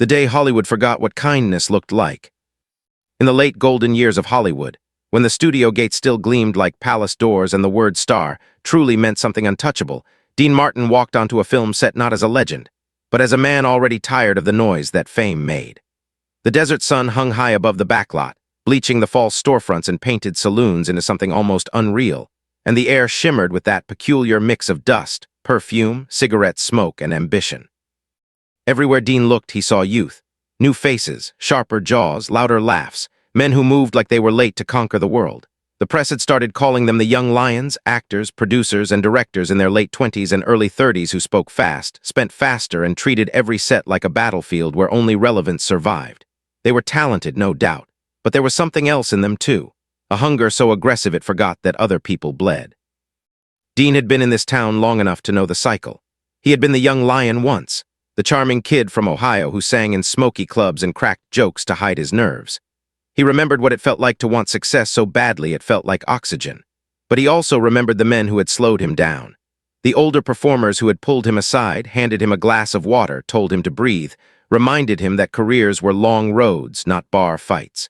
The day Hollywood forgot what kindness looked like. In the late golden years of Hollywood, when the studio gate still gleamed like palace doors and the word star truly meant something untouchable, Dean Martin walked onto a film set not as a legend, but as a man already tired of the noise that fame made. The desert sun hung high above the backlot, bleaching the false storefronts and painted saloons into something almost unreal, and the air shimmered with that peculiar mix of dust, perfume, cigarette smoke, and ambition. Everywhere Dean looked, he saw youth. New faces, sharper jaws, louder laughs, men who moved like they were late to conquer the world. The press had started calling them the young lions, actors, producers, and directors in their late 20s and early 30s who spoke fast, spent faster, and treated every set like a battlefield where only relevance survived. They were talented, no doubt, but there was something else in them too, a hunger so aggressive it forgot that other people bled. Dean had been in this town long enough to know the cycle. He had been the young lion once, the charming kid from Ohio who sang in smoky clubs and cracked jokes to hide his nerves. He remembered what it felt like to want success so badly it felt like oxygen. But he also remembered the men who had slowed him down. The older performers who had pulled him aside, handed him a glass of water, told him to breathe, reminded him that careers were long roads, not bar fights.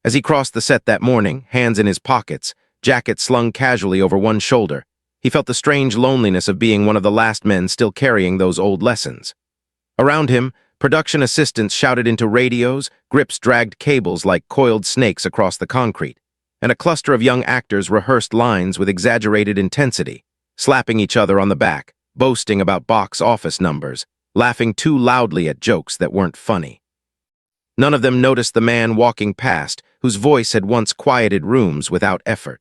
As he crossed the set that morning, hands in his pockets, jacket slung casually over one shoulder, he felt the strange loneliness of being one of the last men still carrying those old lessons. Around him, production assistants shouted into radios, grips dragged cables like coiled snakes across the concrete, and a cluster of young actors rehearsed lines with exaggerated intensity, slapping each other on the back, boasting about box office numbers, laughing too loudly at jokes that weren't funny. None of them noticed the man walking past, whose voice had once quieted rooms without effort.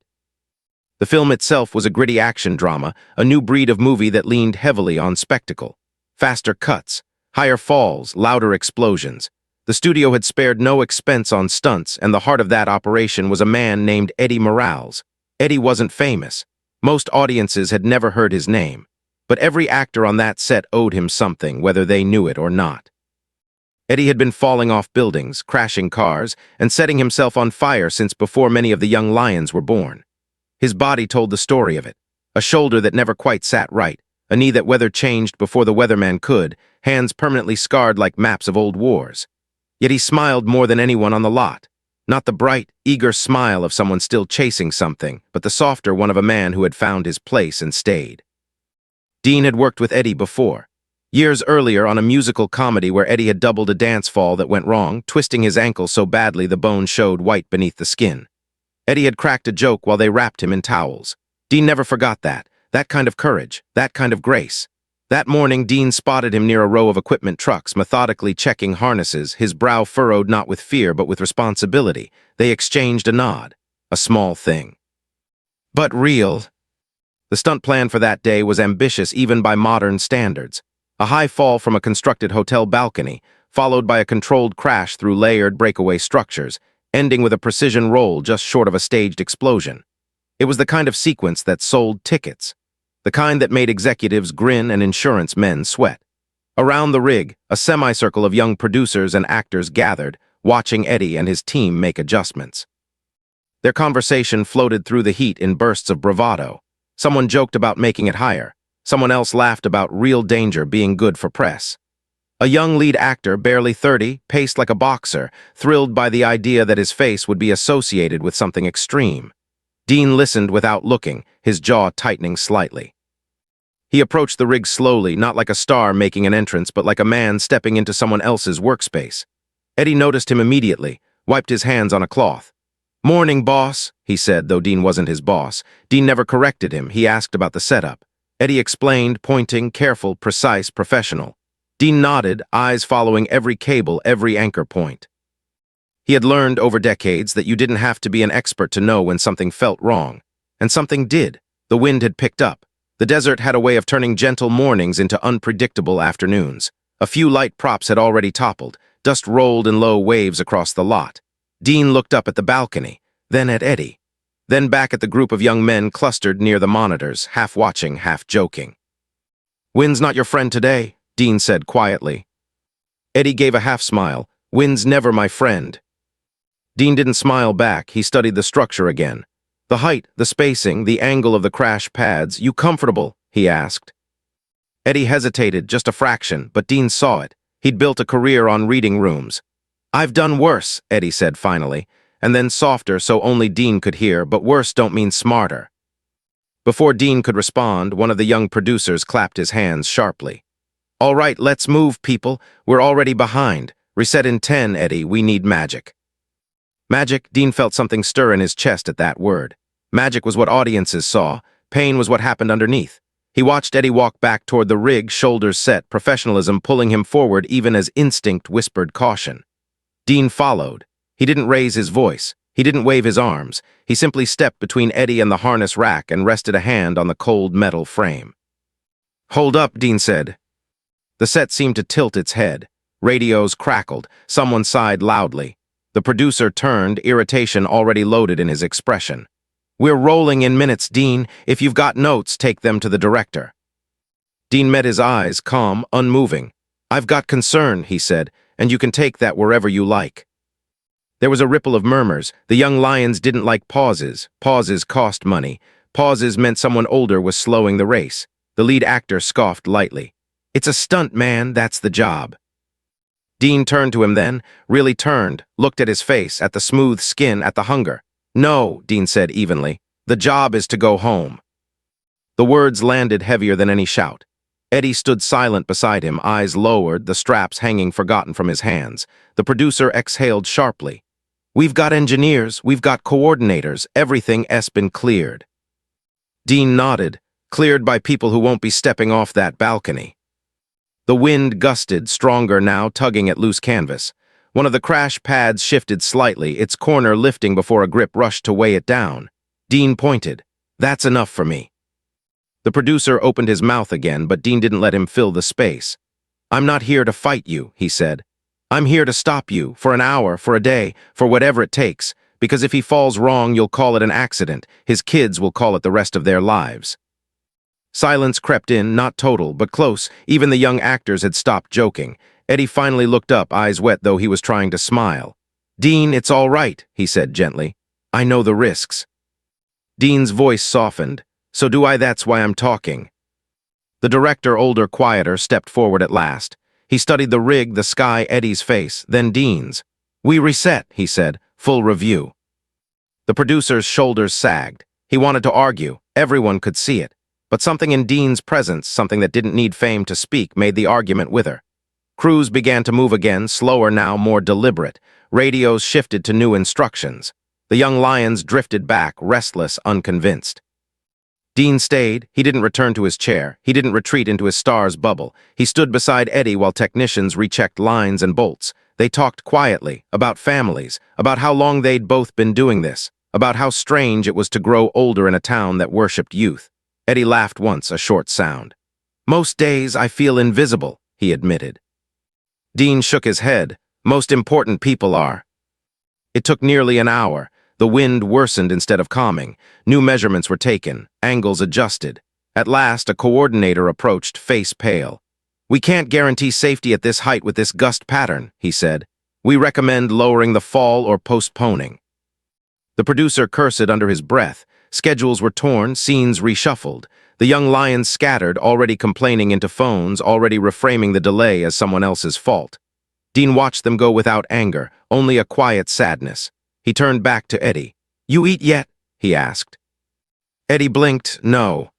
The film itself was a gritty action drama, a new breed of movie that leaned heavily on spectacle. Faster cuts, higher falls, louder explosions. The studio had spared no expense on stunts, and the heart of that operation was a man named Eddie Morales. Eddie wasn't famous. Most audiences had never heard his name. But every actor on that set owed him something, whether they knew it or not. Eddie had been falling off buildings, crashing cars, and setting himself on fire since before many of the young lions were born. His body told the story of it. A shoulder that never quite sat right, a knee that weather changed before the weatherman could, hands permanently scarred like maps of old wars. Yet he smiled more than anyone on the lot. Not the bright, eager smile of someone still chasing something, but the softer one of a man who had found his place and stayed. Dean had worked with Eddie before. Years earlier on a musical comedy where Eddie had doubled a dance fall that went wrong, twisting his ankle so badly the bone showed white beneath the skin. Eddie had cracked a joke while they wrapped him in towels. Dean never forgot that kind of courage, that kind of grace. That morning, Dean spotted him near a row of equipment trucks, methodically checking harnesses, his brow furrowed not with fear but with responsibility. They exchanged a nod, a small thing. But real. The stunt plan for that day was ambitious even by modern standards. A high fall from a constructed hotel balcony, followed by a controlled crash through layered breakaway structures, ending with a precision roll just short of a staged explosion. It was the kind of sequence that sold tickets, the kind that made executives grin and insurance men sweat. Around the rig, a semicircle of young producers and actors gathered, watching Eddie and his team make adjustments. Their conversation floated through the heat in bursts of bravado. Someone joked about making it higher. Someone else laughed about real danger being good for press. A young lead actor, barely 30, paced like a boxer, thrilled by the idea that his face would be associated with something extreme. Dean listened without looking, his jaw tightening slightly. He approached the rig slowly, not like a star making an entrance, but like a man stepping into someone else's workspace. Eddie noticed him immediately, wiped his hands on a cloth. "Morning, boss," he said, though Dean wasn't his boss. Dean never corrected him. He asked about the setup. Eddie explained, pointing, careful, precise, professional. Dean nodded, eyes following every cable, every anchor point. He had learned over decades that you didn't have to be an expert to know when something felt wrong. And something did. The wind had picked up. The desert had a way of turning gentle mornings into unpredictable afternoons. A few light props had already toppled. Dust rolled in low waves across the lot. Dean looked up at the balcony, then at Eddie, then back at the group of young men clustered near the monitors, half watching, half joking. "Wind's not your friend today," Dean said quietly. Eddie gave a half-smile. "Wind's never my friend." Dean didn't smile back. He studied the structure again. The height, the spacing, the angle of the crash pads. "You comfortable?" he asked. Eddie hesitated, just a fraction, but Dean saw it. He'd built a career on reading rooms. "I've done worse," Eddie said finally, and then softer so only Dean could hear, "but worse don't mean smarter." Before Dean could respond, one of the young producers clapped his hands sharply. "All right, let's move, people. We're already behind. Reset in 10, Eddie. We need magic." Magic? Dean felt something stir in his chest at that word. Magic was what audiences saw. Pain was what happened underneath. He watched Eddie walk back toward the rig, shoulders set, professionalism pulling him forward even as instinct whispered caution. Dean followed. He didn't raise his voice. He didn't wave his arms. He simply stepped between Eddie and the harness rack and rested a hand on the cold metal frame. "Hold up," Dean said. The set seemed to tilt its head. Radios crackled. Someone sighed loudly. The producer turned, irritation already loaded in his expression. "We're rolling in minutes, Dean. If you've got notes, take them to the director." Dean met his eyes, calm, unmoving. "I've got concern," he said, "and you can take that wherever you like." There was a ripple of murmurs. The young lions didn't like pauses. Pauses cost money. Pauses meant someone older was slowing the race. The lead actor scoffed lightly. "It's a stunt, man. That's the job." Dean turned to him then, really turned, looked at his face, at the smooth skin, at the hunger. "No," Dean said evenly. "The job is to go home." The words landed heavier than any shout. Eddie stood silent beside him, eyes lowered, the straps hanging forgotten from his hands. The producer exhaled sharply. "We've got engineers, we've got coordinators, everything's been cleared." Dean nodded, "Cleared by people who won't be stepping off that balcony." The wind gusted, stronger now, tugging at loose canvas. One of the crash pads shifted slightly, its corner lifting before a grip rushed to weigh it down. Dean pointed. "That's enough for me." The producer opened his mouth again, but Dean didn't let him fill the space. "I'm not here to fight you," he said. "I'm here to stop you, for an hour, for a day, for whatever it takes, because if he falls wrong, you'll call it an accident. His kids will call it the rest of their lives." Silence crept in, not total, but close. Even the young actors had stopped joking. Eddie finally looked up, eyes wet though he was trying to smile. "Dean, it's all right," he said gently. "I know the risks." Dean's voice softened. "So do I, that's why I'm talking." The director, older, quieter, stepped forward at last. He studied the rig, the sky, Eddie's face, then Dean's. "We reset," he said, "full review." The producer's shoulders sagged. He wanted to argue. Everyone could see it. But something in Dean's presence, something that didn't need fame to speak, made the argument wither. Crews began to move again, slower now, more deliberate. Radios shifted to new instructions. The young lions drifted back, restless, unconvinced. Dean stayed. He didn't return to his chair. He didn't retreat into his star's bubble. He stood beside Eddie while technicians rechecked lines and bolts. They talked quietly, about families, about how long they'd both been doing this, about how strange it was to grow older in a town that worshipped youth. Eddie laughed once, a short sound. "Most days I feel invisible," he admitted. Dean shook his head. "Most important people are." It took nearly an hour. The wind worsened instead of calming. New measurements were taken, angles adjusted. At last, a coordinator approached, face pale. "We can't guarantee safety at this height with this gust pattern," he said. "We recommend lowering the fall or postponing." The producer cursed under his breath. Schedules were torn, scenes reshuffled. The young lions scattered, already complaining into phones, already reframing the delay as someone else's fault. Dean watched them go without anger, only a quiet sadness. He turned back to Eddie. "You eat yet?" he asked. Eddie blinked, "No."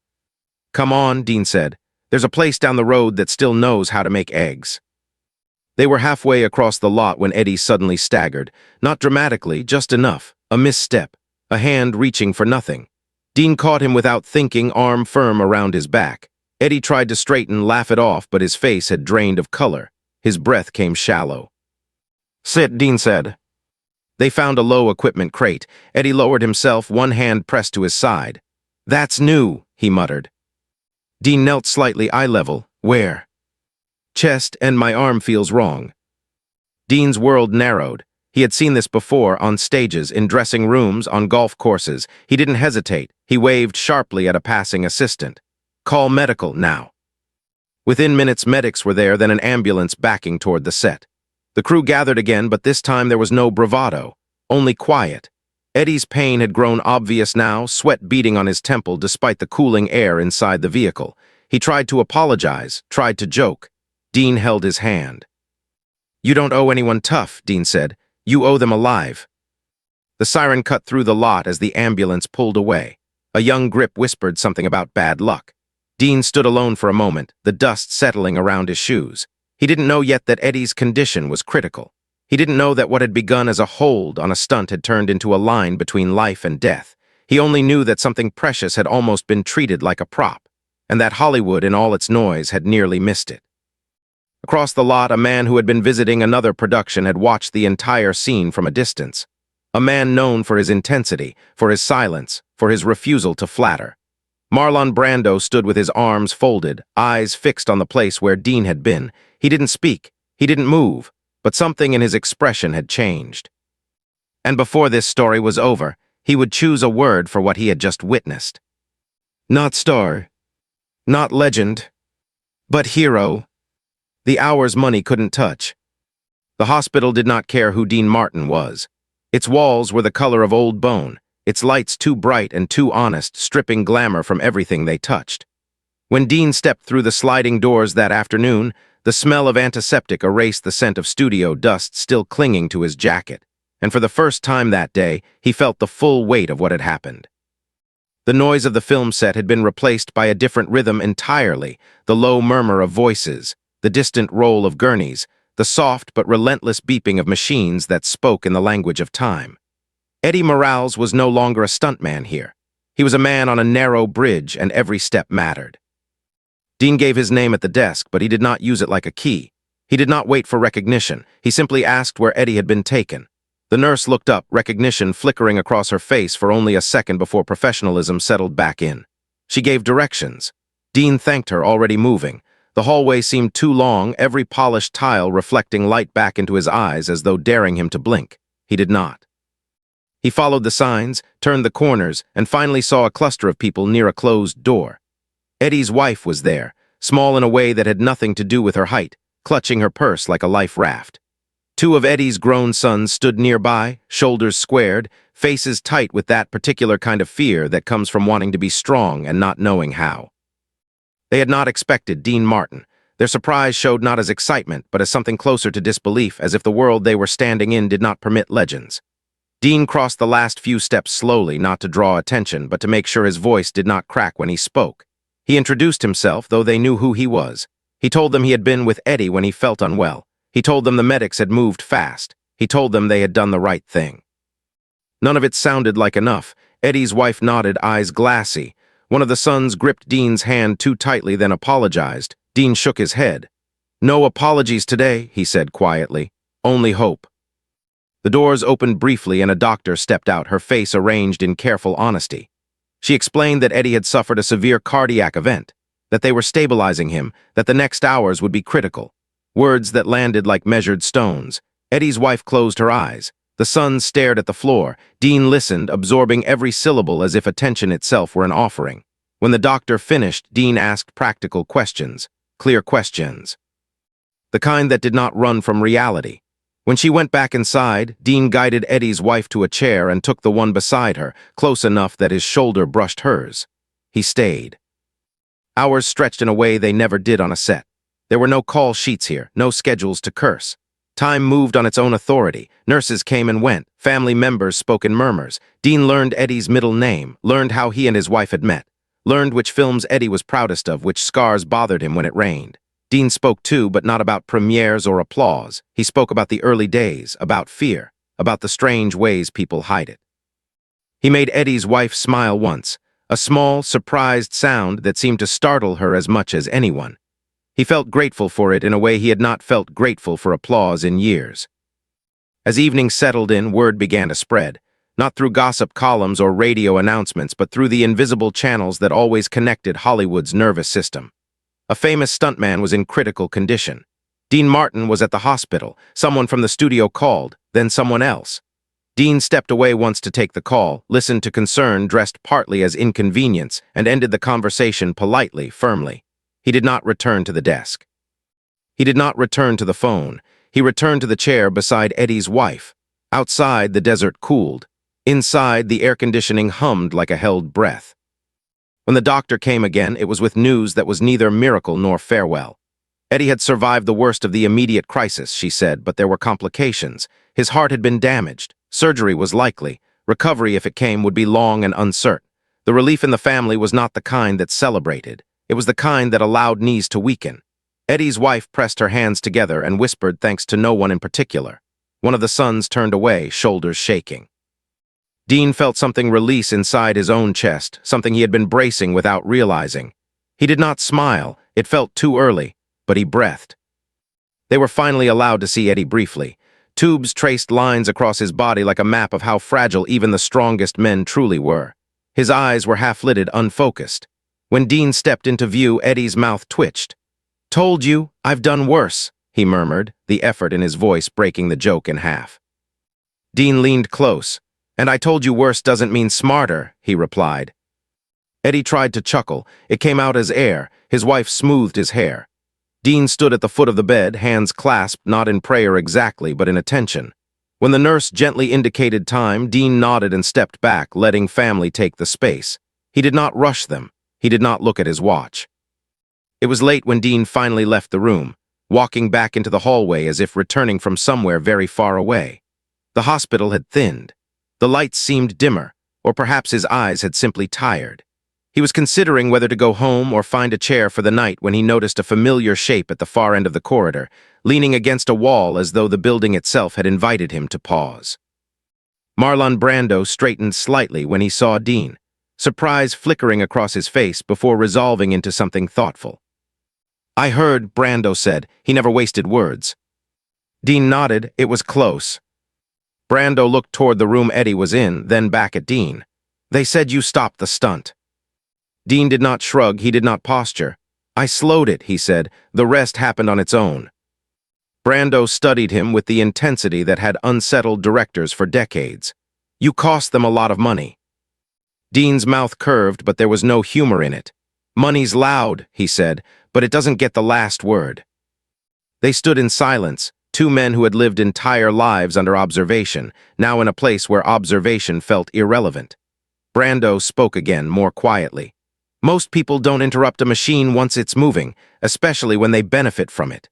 "Come on," Dean said. "There's a place down the road that still knows how to make eggs." They were halfway across the lot when Eddie suddenly staggered. Not dramatically, just enough. A misstep. A hand reaching for nothing. Dean caught him without thinking, arm firm around his back. Eddie tried to straighten, laugh it off, but his face had drained of color. His breath came shallow. "Sit," Dean said. They found a low equipment crate. Eddie lowered himself, one hand pressed to his side. "That's new," he muttered. Dean knelt slightly eye level. "Where?" "Chest, and my arm feels wrong." Dean's world narrowed. He had seen this before, on stages, in dressing rooms, on golf courses. He didn't hesitate. He waved sharply at a passing assistant. "Call medical, now." Within minutes, medics were there, then an ambulance backing toward the set. The crew gathered again, but this time there was no bravado, only quiet. Eddie's pain had grown obvious now, sweat beating on his temple despite the cooling air inside the vehicle. He tried to apologize, tried to joke. Dean held his hand. "You don't owe anyone tough," Dean said. "You owe them alive." The siren cut through the lot as the ambulance pulled away. A young grip whispered something about bad luck. Dean stood alone for a moment, the dust settling around his shoes. He didn't know yet that Eddie's condition was critical. He didn't know that what had begun as a hold on a stunt had turned into a line between life and death. He only knew that something precious had almost been treated like a prop, and that Hollywood, in all its noise, had nearly missed it. Across the lot, a man who had been visiting another production had watched the entire scene from a distance. A man known for his intensity, for his silence, for his refusal to flatter. Marlon Brando stood with his arms folded, eyes fixed on the place where Dean had been. He didn't speak, he didn't move, but something in his expression had changed. And before this story was over, he would choose a word for what he had just witnessed. Not star, not legend, but hero. The hour's money couldn't touch. The hospital did not care who Dean Martin was. Its walls were the color of old bone, its lights too bright and too honest, stripping glamour from everything they touched. When Dean stepped through the sliding doors that afternoon, the smell of antiseptic erased the scent of studio dust still clinging to his jacket, and for the first time that day, he felt the full weight of what had happened. The noise of the film set had been replaced by a different rhythm entirely, the low murmur of voices, the distant roll of gurneys, the soft but relentless beeping of machines that spoke in the language of time. Eddie Morales was no longer a stuntman here. He was a man on a narrow bridge, and every step mattered. Dean gave his name at the desk, but he did not use it like a key. He did not wait for recognition. He simply asked where Eddie had been taken. The nurse looked up, recognition flickering across her face for only a second before professionalism settled back in. She gave directions. Dean thanked her, already moving. The hallway seemed too long, every polished tile reflecting light back into his eyes as though daring him to blink. He did not. He followed the signs, turned the corners, and finally saw a cluster of people near a closed door. Eddie's wife was there, small in a way that had nothing to do with her height, clutching her purse like a life raft. Two of Eddie's grown sons stood nearby, shoulders squared, faces tight with that particular kind of fear that comes from wanting to be strong and not knowing how. They had not expected Dean Martin. Their surprise showed not as excitement, but as something closer to disbelief, as if the world they were standing in did not permit legends. Dean crossed the last few steps slowly, not to draw attention, but to make sure his voice did not crack when he spoke. He introduced himself, though they knew who he was. He told them he had been with Eddie when he felt unwell. He told them the medics had moved fast. He told them they had done the right thing. None of it sounded like enough. Eddie's wife nodded, eyes glassy. One of the sons gripped Dean's hand too tightly, then apologized. Dean shook his head. "No apologies today," he said quietly. "Only hope." The doors opened briefly and a doctor stepped out, her face arranged in careful honesty. She explained that Eddie had suffered a severe cardiac event, that they were stabilizing him, that the next hours would be critical. Words that landed like measured stones. Eddie's wife closed her eyes. The sons stared at the floor. Dean listened, absorbing every syllable as if attention itself were an offering. When the doctor finished, Dean asked practical questions, clear questions. The kind that did not run from reality. When she went back inside, Dean guided Eddie's wife to a chair and took the one beside her, close enough that his shoulder brushed hers. He stayed. Hours stretched in a way they never did on a set. There were no call sheets here, no schedules to curse. Time moved on its own authority. Nurses came and went. Family members spoke in murmurs. Dean learned Eddie's middle name, learned how he and his wife had met, learned which films Eddie was proudest of, which scars bothered him when it rained. Dean spoke too, but not about premieres or applause. He spoke about the early days, about fear, about the strange ways people hide it. He made Eddie's wife smile once, a small, surprised sound that seemed to startle her as much as anyone. He felt grateful for it in a way he had not felt grateful for applause in years. As evening settled in, word began to spread, not through gossip columns or radio announcements, but through the invisible channels that always connected Hollywood's nervous system. A famous stuntman was in critical condition. Dean Martin was at the hospital. Someone from the studio called, then someone else. Dean stepped away once to take the call, listened to concern dressed partly as inconvenience, and ended the conversation politely, firmly. He did not return to the desk. He did not return to the phone. He returned to the chair beside Eddie's wife. Outside, the desert cooled. Inside, the air conditioning hummed like a held breath. When the doctor came again, it was with news that was neither miracle nor farewell. Eddie had survived the worst of the immediate crisis, she said, but there were complications. His heart had been damaged. Surgery was likely. Recovery, if it came, would be long and uncertain. The relief in the family was not the kind that celebrated. It was the kind that allowed knees to weaken. Eddie's wife pressed her hands together and whispered thanks to no one in particular. One of the sons turned away, shoulders shaking. Dean felt something release inside his own chest, something he had been bracing without realizing. He did not smile. It felt too early, but he breathed. They were finally allowed to see Eddie briefly. Tubes traced lines across his body like a map of how fragile even the strongest men truly were. His eyes were half-lidded, unfocused. When Dean stepped into view, Eddie's mouth twitched. "Told you, I've done worse," he murmured, the effort in his voice breaking the joke in half. Dean leaned close. "And I told you worse doesn't mean smarter," he replied. Eddie tried to chuckle. It came out as air. His wife smoothed his hair. Dean stood at the foot of the bed, hands clasped, not in prayer exactly, but in attention. When the nurse gently indicated time, Dean nodded and stepped back, letting family take the space. He did not rush them. He did not look at his watch. It was late when Dean finally left the room, walking back into the hallway as if returning from somewhere very far away. The hospital had thinned. The lights seemed dimmer, or perhaps his eyes had simply tired. He was considering whether to go home or find a chair for the night when he noticed a familiar shape at the far end of the corridor, leaning against a wall as though the building itself had invited him to pause. Marlon Brando straightened slightly when he saw Dean, surprise flickering across his face before resolving into something thoughtful. "I heard," Brando said. He never wasted words. Dean nodded. It was close. Brando looked toward the room Eddie was in, then back at Dean. "They said you stopped the stunt." Dean did not shrug, he did not posture. "I slowed it," he said. "The rest happened on its own." Brando studied him with the intensity that had unsettled directors for decades. "You cost them a lot of money." Dean's mouth curved, but there was no humor in it. "Money's loud," he said, "but it doesn't get the last word." They stood in silence, two men who had lived entire lives under observation, now in a place where observation felt irrelevant. Brando spoke again, more quietly. "Most people don't interrupt a machine once it's moving, especially when they benefit from it."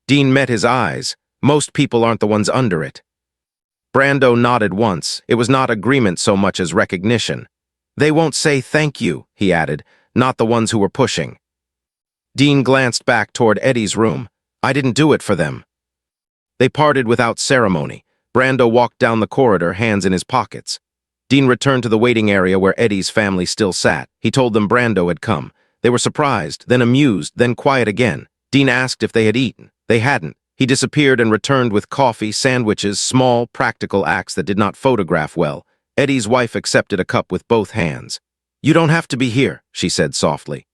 Dean met his eyes. "Most people aren't the ones under it." Brando nodded once. It was not agreement so much as recognition. "They won't say thank you," he added, "not the ones who were pushing." Dean glanced back toward Eddie's room. "I didn't do it for them." They parted without ceremony. Brando walked down the corridor, hands in his pockets. Dean returned to the waiting area where Eddie's family still sat. He told them Brando had come. They were surprised, then amused, then quiet again. Dean asked if they had eaten. They hadn't. He disappeared and returned with coffee, sandwiches, small, practical acts that did not photograph well. Eddie's wife accepted a cup with both hands. "You don't have to be here," she said softly.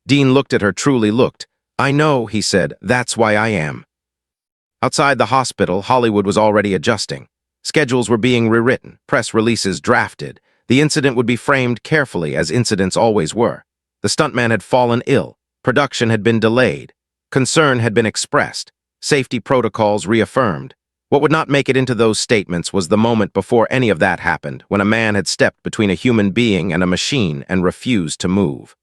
Dean looked at her, truly looked. "I know," he said, "that's why I am." Outside the hospital, Hollywood was already adjusting. Schedules were being rewritten, press releases drafted. The incident would be framed carefully, as incidents always were. The stuntman had fallen ill. Production had been delayed. Concern had been expressed. Safety protocols reaffirmed. What would not make it into those statements was the moment before any of that happened, when a man had stepped between a human being and a machine and refused to move.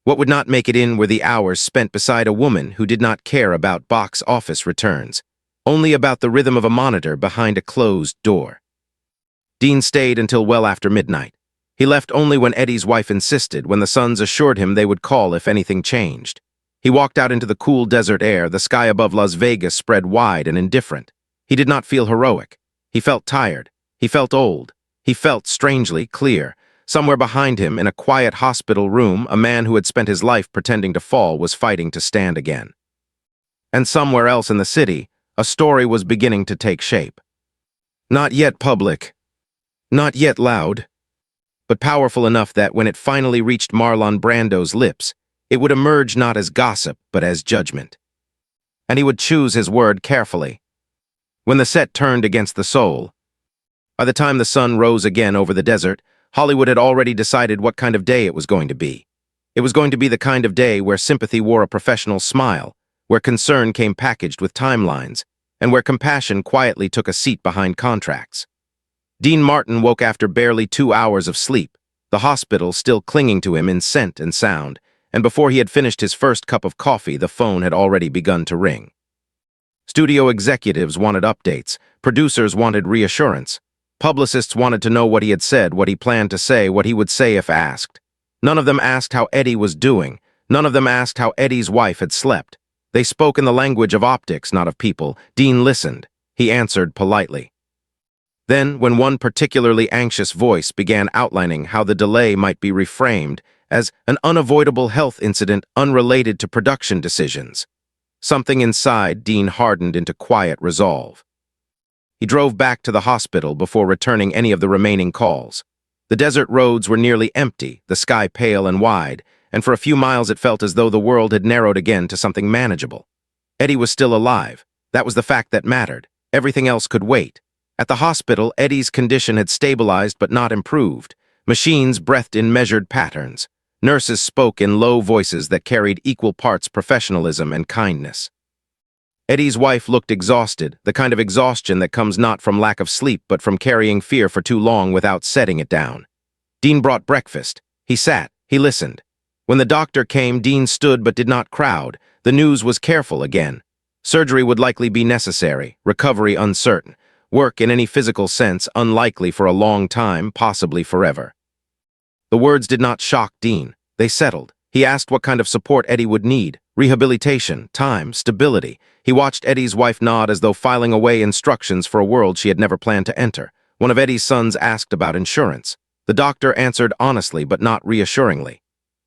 What would not make it in were the hours spent beside a woman who did not care about box office returns, only about the rhythm of a monitor behind a closed door. Dean stayed until well after midnight. He left only when Eddie's wife insisted, when the sons assured him they would call if anything changed. He walked out into the cool desert air. The sky above Las Vegas spread wide and indifferent. He did not feel heroic. He felt tired. He felt old. He felt, strangely, clear. Somewhere behind him, in a quiet hospital room, a man who had spent his life pretending to fall was fighting to stand again. And somewhere else in the city, a story was beginning to take shape. Not yet public, not yet loud, but powerful enough that when it finally reached Marlon Brando's lips, it would emerge not as gossip, but as judgment. And he would choose his word carefully. When the set turned against the soul, by the time the sun rose again over the desert, Hollywood had already decided what kind of day it was going to be. It was going to be the kind of day where sympathy wore a professional smile, where concern came packaged with timelines, and where compassion quietly took a seat behind contracts. Dean Martin woke after barely 2 hours of sleep, the hospital still clinging to him in scent and sound, and before he had finished his first cup of coffee, the phone had already begun to ring. Studio executives wanted updates, producers wanted reassurance, publicists wanted to know what he had said, what he planned to say, what he would say if asked. None of them asked how Eddie was doing. None of them asked how Eddie's wife had slept. They spoke in the language of optics, not of people. Dean listened. He answered politely. Then, when one particularly anxious voice began outlining how the delay might be reframed as an unavoidable health incident unrelated to production decisions, something inside Dean hardened into quiet resolve. He drove back to the hospital before returning any of the remaining calls. The desert roads were nearly empty, the sky pale and wide, and for a few miles it felt as though the world had narrowed again to something manageable. Eddie was still alive. That was the fact that mattered. Everything else could wait. At the hospital, Eddie's condition had stabilized but not improved. Machines breathed in measured patterns. Nurses spoke in low voices that carried equal parts professionalism and kindness. Eddie's wife looked exhausted, the kind of exhaustion that comes not from lack of sleep but from carrying fear for too long without setting it down. Dean brought breakfast. He sat. He listened. When the doctor came, Dean stood but did not crowd. The news was careful again. Surgery would likely be necessary, recovery uncertain, work in any physical sense unlikely for a long time, possibly forever. The words did not shock Dean. They settled. He asked what kind of support Eddie would need. Rehabilitation, time, stability. He watched Eddie's wife nod as though filing away instructions for a world she had never planned to enter. One of Eddie's sons asked about insurance. The doctor answered honestly but not reassuringly.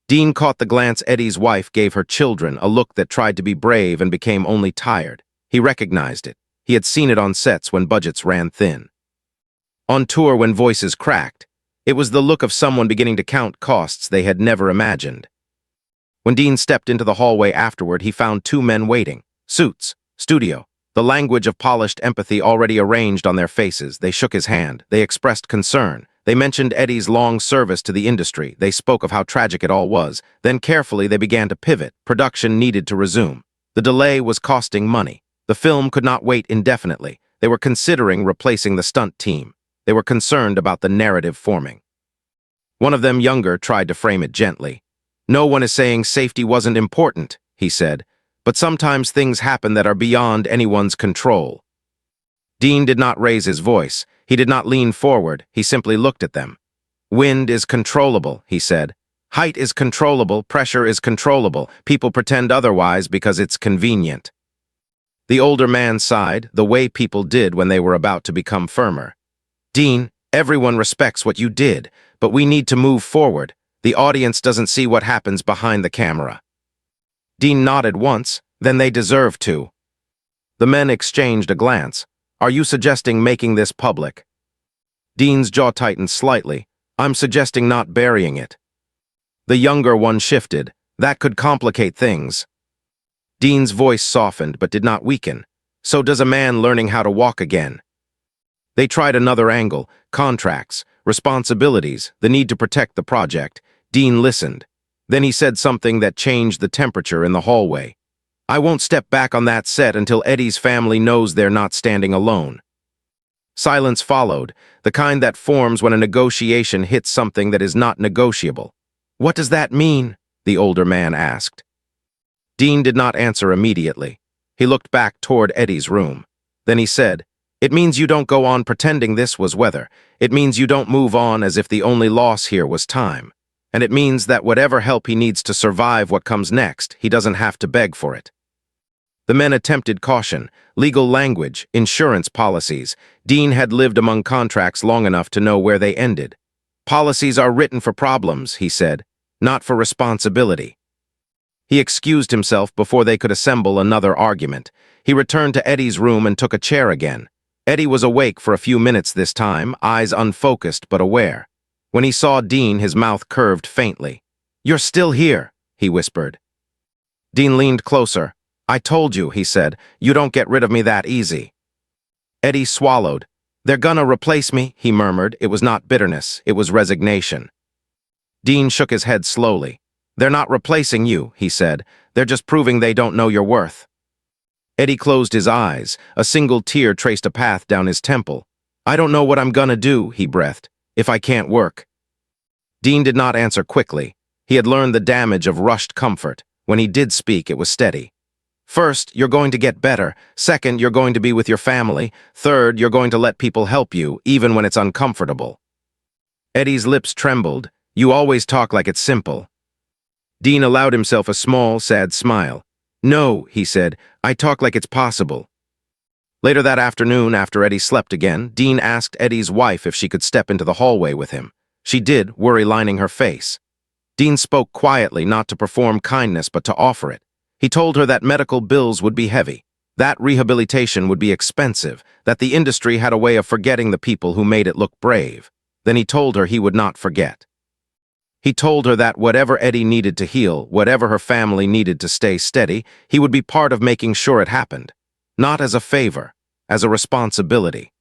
Dean caught the glance Eddie's wife gave her children, a look that tried to be brave and became only tired. He recognized it. He had seen it on sets when budgets ran thin. On tour when voices cracked. It was the look of someone beginning to count costs they had never imagined. When Dean stepped into the hallway afterward, he found two men waiting. Suits, studio, the language of polished empathy already arranged on their faces. They shook his hand. They expressed concern. They mentioned Eddie's long service to the industry. They spoke of how tragic it all was. Then carefully they began to pivot. Production needed to resume. The delay was costing money. The film could not wait indefinitely. They were considering replacing the stunt team. They were concerned about the narrative forming. One of them, younger, tried to frame it gently. "No one is saying safety wasn't important," he said, "but sometimes things happen that are beyond anyone's control." Dean did not raise his voice. He did not lean forward. He simply looked at them. "Wind is controllable," he said. "Height is controllable. Pressure is controllable. People pretend otherwise because it's convenient." The older man sighed, the way people did when they were about to become firmer. "Dean, everyone respects what you did, but we need to move forward. The audience doesn't see what happens behind the camera." Dean nodded once, then they deserve to. The men exchanged a glance. "Are you suggesting making this public?" Dean's jaw tightened slightly. "I'm suggesting not burying it." The younger one shifted. "That could complicate things." Dean's voice softened but did not weaken. "So does a man learning how to walk again." They tried another angle, contracts, responsibilities, the need to protect the project. Dean listened. Then he said something that changed the temperature in the hallway. "I won't step back on that set until Eddie's family knows they're not standing alone." Silence followed, the kind that forms when a negotiation hits something that is not negotiable. "What does that mean?" the older man asked. Dean did not answer immediately. He looked back toward Eddie's room. Then he said, "It means you don't go on pretending this was weather. It means you don't move on as if the only loss here was time. And it means that whatever help he needs to survive what comes next, he doesn't have to beg for it." The men attempted caution, legal language, insurance policies. Dean had lived among contracts long enough to know where they ended. "Policies are written for problems," he said, "not for responsibility." He excused himself before they could assemble another argument. He returned to Eddie's room and took a chair again. Eddie was awake for a few minutes this time, eyes unfocused but aware. When he saw Dean, his mouth curved faintly. "You're still here," he whispered. Dean leaned closer. "I told you," he said, "you don't get rid of me that easy." Eddie swallowed. "They're gonna replace me," he murmured. It was not bitterness, it was resignation. Dean shook his head slowly. "They're not replacing you," he said. "They're just proving they don't know your worth." Eddie closed his eyes. A single tear traced a path down his temple. "I don't know what I'm gonna do," he breathed, "if I can't work." Dean did not answer quickly. He had learned the damage of rushed comfort. When he did speak, it was steady. First, you're going to get better. Second, you're going to be with your family. Third, you're going to let people help you, even when it's uncomfortable. Eddie's lips trembled. You always talk like it's simple. Dean allowed himself a small, sad smile. No, he said, I talk like it's possible. Later that afternoon, after Eddie slept again, Dean asked Eddie's wife if she could step into the hallway with him. She did, worry lining her face. Dean spoke quietly, not to perform kindness, but to offer it. He told her that medical bills would be heavy, that rehabilitation would be expensive, that the industry had a way of forgetting the people who made it look brave. Then he told her he would not forget. He told her that whatever Eddie needed to heal, whatever her family needed to stay steady, he would be part of making sure it happened. Not as a favor, as a responsibility.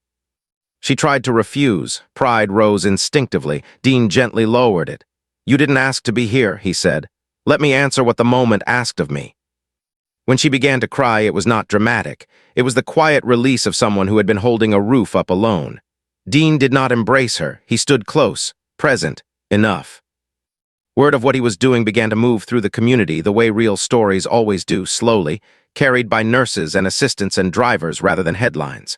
She tried to refuse. Pride rose instinctively. Dean gently lowered it. You didn't ask to be here, he said. Let me answer what the moment asked of me. When she began to cry, it was not dramatic. It was the quiet release of someone who had been holding a roof up alone. Dean did not embrace her. He stood close, present, enough. Word of what he was doing began to move through the community the way real stories always do, slowly, carried by nurses and assistants and drivers rather than headlines.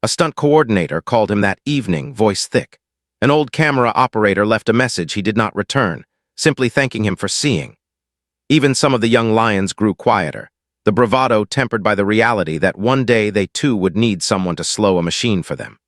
A stunt coordinator called him that evening, voice thick. An old camera operator left a message he did not return, simply thanking him for seeing. Even some of the young lions grew quieter, the bravado tempered by the reality that one day they too would need someone to slow a machine for them.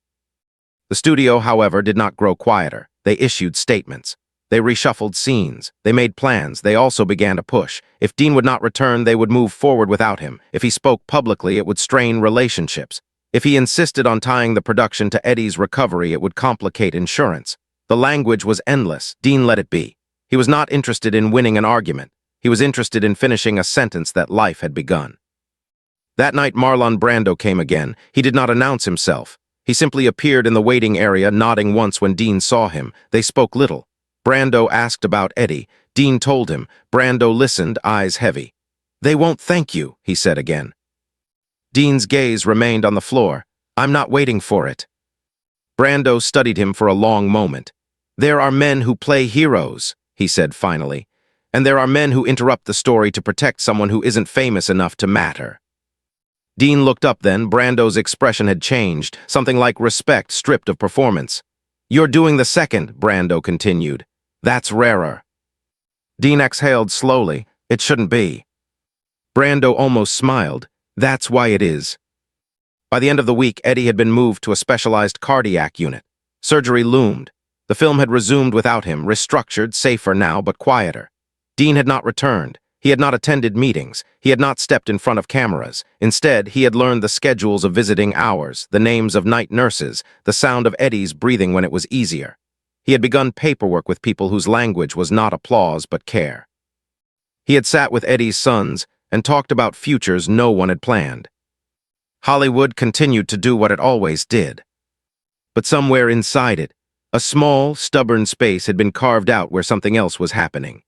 The studio, however, did not grow quieter. They issued statements. They reshuffled scenes. They made plans. They also began to push. If Dean would not return, they would move forward without him. If he spoke publicly, it would strain relationships. If he insisted on tying the production to Eddie's recovery, it would complicate insurance. The language was endless. Dean let it be. He was not interested in winning an argument. He was interested in finishing a sentence that life had begun. That night, Marlon Brando came again. He did not announce himself. He simply appeared in the waiting area, nodding once when Dean saw him. They spoke little. Brando asked about Eddie. Dean told him. Brando listened, eyes heavy. They won't thank you, he said again. Dean's gaze remained on the floor. I'm not waiting for it. Brando studied him for a long moment. There are men who play heroes, he said finally, and there are men who interrupt the story to protect someone who isn't famous enough to matter. Dean looked up then. Brando's expression had changed, something like respect stripped of performance. You're doing the second, Brando continued. That's rarer. Dean exhaled slowly. It shouldn't be. Brando almost smiled. That's why it is. By the end of the week, Eddie had been moved to a specialized cardiac unit. Surgery loomed. The film had resumed without him, restructured, safer now, but quieter. Dean had not returned. He had not attended meetings. He had not stepped in front of cameras. Instead, he had learned the schedules of visiting hours, the names of night nurses, the sound of Eddie's breathing when it was easier. He had begun paperwork with people whose language was not applause but care. He had sat with Eddie's sons and talked about futures no one had planned. Hollywood continued to do what it always did. But somewhere inside it, a small, stubborn space had been carved out where something else was happening.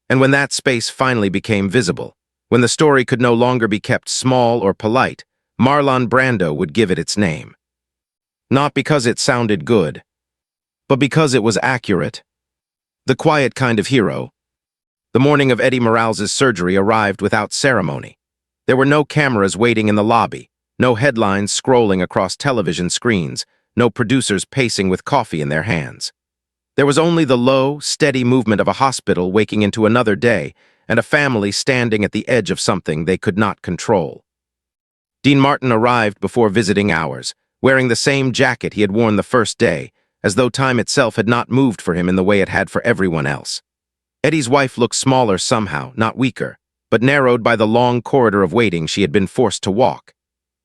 And when that space finally became visible, when the story could no longer be kept small or polite, Marlon Brando would give it its name. Not because it sounded good, but because it was accurate. The quiet kind of hero. The morning of Eddie Morales' surgery arrived without ceremony. There were no cameras waiting in the lobby, no headlines scrolling across television screens, no producers pacing with coffee in their hands. There was only the low, steady movement of a hospital waking into another day and a family standing at the edge of something they could not control. Dean Martin arrived before visiting hours, wearing the same jacket he had worn the first day, as though time itself had not moved for him in the way it had for everyone else. Eddie's wife looked smaller somehow, not weaker, but narrowed by the long corridor of waiting she had been forced to walk.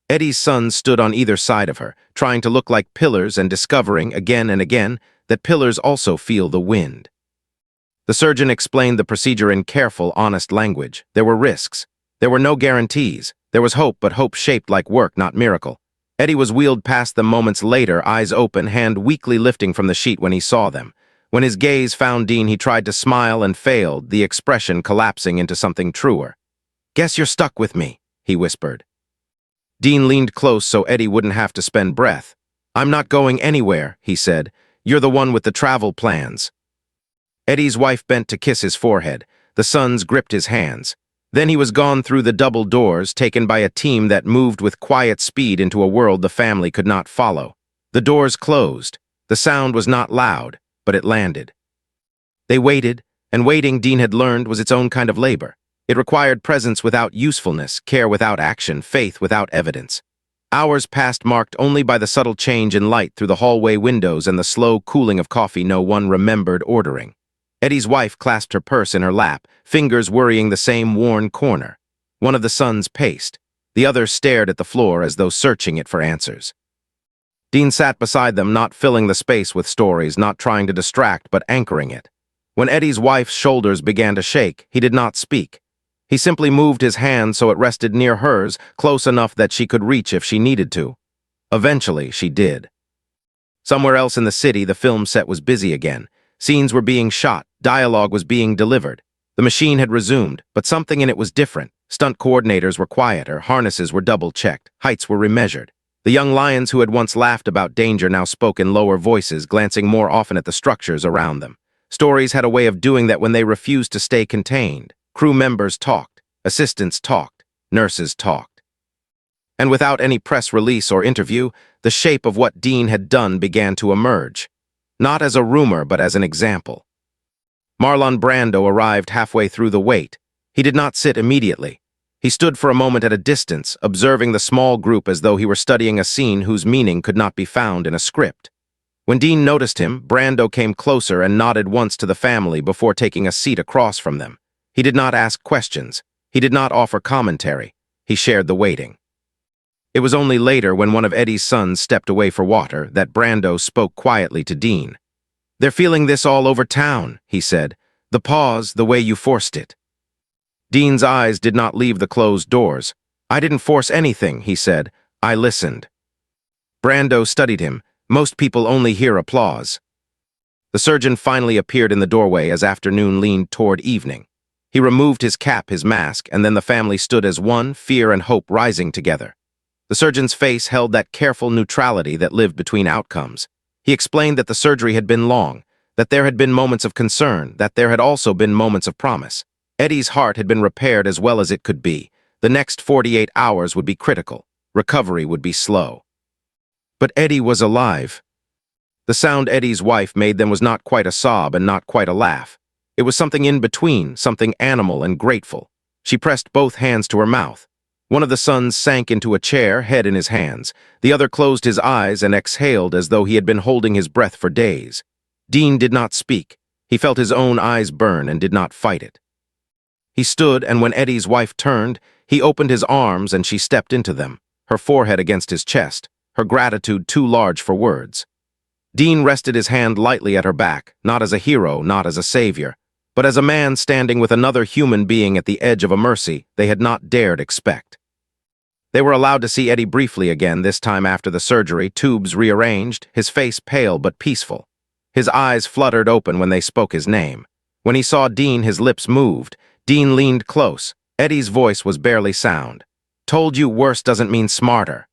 Eddie's sons stood on either side of her, trying to look like pillars and discovering, again and again, that pillars also feel the wind. The surgeon explained the procedure in careful, honest language. There were risks. There were no guarantees. There was hope, but hope shaped like work, not miracle. Eddie was wheeled past them moments later, eyes open, hand weakly lifting from the sheet when he saw them. When his gaze found Dean, he tried to smile and failed, the expression collapsing into something truer. "Guess you're stuck with me," he whispered. Dean leaned close so Eddie wouldn't have to spend breath. "I'm not going anywhere," he said. "You're the one with the travel plans." Eddie's wife bent to kiss his forehead. The sons gripped his hands. Then he was gone through the double doors, taken by a team that moved with quiet speed into a world the family could not follow. The doors closed. The sound was not loud, but it landed. They waited, and waiting, Dean had learned, was its own kind of labor. It required presence without usefulness, care without action, faith without evidence. Hours passed marked only by the subtle change in light through the hallway windows and the slow cooling of coffee no one remembered ordering. Eddie's wife clasped her purse in her lap, fingers worrying the same worn corner. One of the sons paced. The other stared at the floor as though searching it for answers. Dean sat beside them, not filling the space with stories, not trying to distract, but anchoring it. When Eddie's wife's shoulders began to shake, he did not speak. He simply moved his hand so it rested near hers, close enough that she could reach if she needed to. Eventually, she did. Somewhere else in the city, the film set was busy again. Scenes were being shot, dialogue was being delivered. The machine had resumed, but something in it was different. Stunt coordinators were quieter, harnesses were double-checked, heights were remeasured. The young lions who had once laughed about danger now spoke in lower voices, glancing more often at the structures around them. Stories had a way of doing that when they refused to stay contained. Crew members talked, assistants talked, nurses talked. And without any press release or interview, the shape of what Dean had done began to emerge. Not as a rumor, but as an example. Marlon Brando arrived halfway through the wait. He did not sit immediately. He stood for a moment at a distance, observing the small group as though he were studying a scene whose meaning could not be found in a script. When Dean noticed him, Brando came closer and nodded once to the family before taking a seat across from them. He did not ask questions. He did not offer commentary. He shared the waiting. It was only later, when one of Eddie's sons stepped away for water, that Brando spoke quietly to Dean. "They're feeling this all over town," he said. "The pause, the way you forced it." Dean's eyes did not leave the closed doors. "I didn't force anything," he said. "I listened." Brando studied him. "Most people only hear applause." The surgeon finally appeared in the doorway as afternoon leaned toward evening. He removed his cap, his mask, and then the family stood as one, fear and hope rising together. The surgeon's face held that careful neutrality that lived between outcomes. He explained that the surgery had been long, that there had been moments of concern, that there had also been moments of promise. Eddie's heart had been repaired as well as it could be. The next 48 hours would be critical. Recovery would be slow. But Eddie was alive. The sound Eddie's wife made then was not quite a sob and not quite a laugh. It was something in between, something animal and grateful. She pressed both hands to her mouth. One of the sons sank into a chair, head in his hands. The other closed his eyes and exhaled as though he had been holding his breath for days. Dean did not speak. He felt his own eyes burn and did not fight it. He stood, and when Eddie's wife turned, he opened his arms and she stepped into them, her forehead against his chest, her gratitude too large for words. Dean rested his hand lightly at her back, not as a hero, not as a savior, but as a man standing with another human being at the edge of a mercy they had not dared expect. They were allowed to see Eddie briefly again, this time after the surgery, tubes rearranged, his face pale but peaceful. His eyes fluttered open when they spoke his name. When he saw Dean, his lips moved. Dean leaned close. Eddie's voice was barely sound. "Told you worse doesn't mean smarter."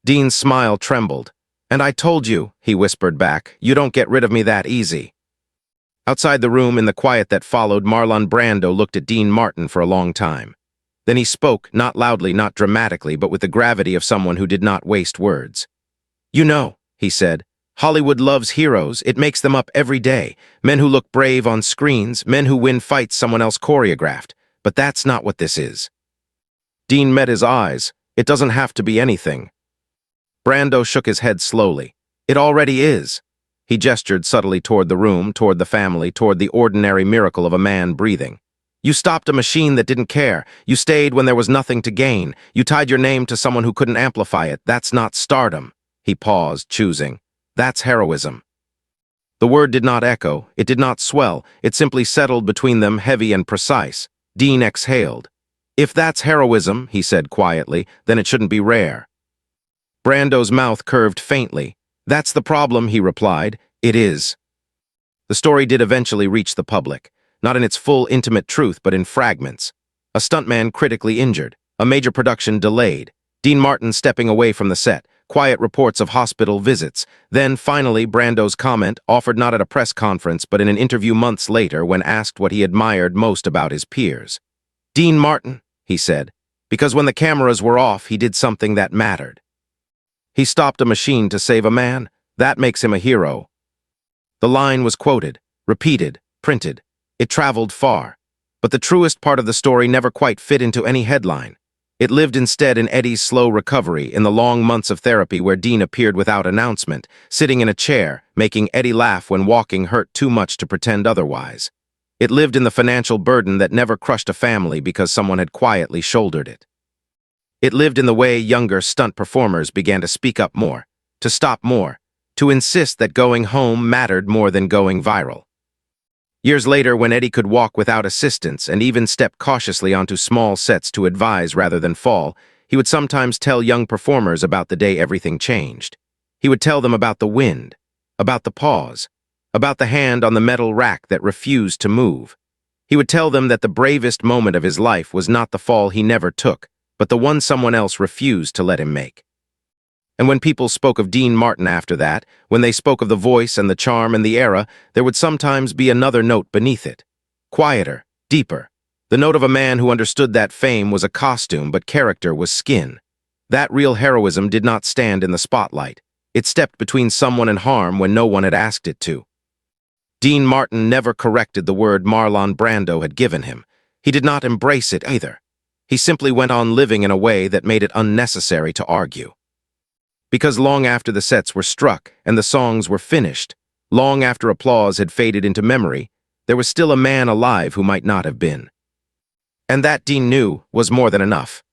Dean's smile trembled. "And I told you," he whispered back, "you don't get rid of me that easy." Outside the room, in the quiet that followed, Marlon Brando looked at Dean Martin for a long time. Then he spoke, not loudly, not dramatically, but with the gravity of someone who did not waste words. "You know," he said, "Hollywood loves heroes. It makes them up every day. Men who look brave on screens, men who win fights someone else choreographed. But that's not what this is." Dean met his eyes. "It doesn't have to be anything." Brando shook his head slowly. "It already is." He gestured subtly toward the room, toward the family, toward the ordinary miracle of a man breathing. "You stopped a machine that didn't care. You stayed when there was nothing to gain. You tied your name to someone who couldn't amplify it. That's not stardom." He paused, choosing. "That's heroism." The word did not echo. It did not swell. It simply settled between them, heavy and precise. Dean exhaled. "If that's heroism," he said quietly, "then it shouldn't be rare." Brando's mouth curved faintly. "That's the problem," he replied. "It is." The story did eventually reach the public, not in its full intimate truth, but in fragments. A stuntman critically injured, a major production delayed, Dean Martin stepping away from the set, quiet reports of hospital visits. Then, finally, Brando's comment, offered not at a press conference but in an interview months later when asked what he admired most about his peers. "Dean Martin," he said, "because when the cameras were off, he did something that mattered. He stopped a machine to save a man. That makes him a hero." The line was quoted, repeated, printed. It traveled far. But the truest part of the story never quite fit into any headline. It lived instead in Eddie's slow recovery, in the long months of therapy where Dean appeared without announcement, sitting in a chair, making Eddie laugh when walking hurt too much to pretend otherwise. It lived in the financial burden that never crushed a family because someone had quietly shouldered it. It lived in the way younger stunt performers began to speak up more, to stop more, to insist that going home mattered more than going viral. Years later, when Eddie could walk without assistance and even step cautiously onto small sets to advise rather than fall, he would sometimes tell young performers about the day everything changed. He would tell them about the wind, about the pause, about the hand on the metal rack that refused to move. He would tell them that the bravest moment of his life was not the fall he never took, but the one someone else refused to let him make. And when people spoke of Dean Martin after that, when they spoke of the voice and the charm and the era, there would sometimes be another note beneath it. Quieter, deeper. The note of a man who understood that fame was a costume but character was skin. That real heroism did not stand in the spotlight. It stepped between someone and harm when no one had asked it to. Dean Martin never corrected the word Marlon Brando had given him. He did not embrace it either. He simply went on living in a way that made it unnecessary to argue. Because long after the sets were struck and the songs were finished, long after applause had faded into memory, there was still a man alive who might not have been. And that, Dean knew, was more than enough.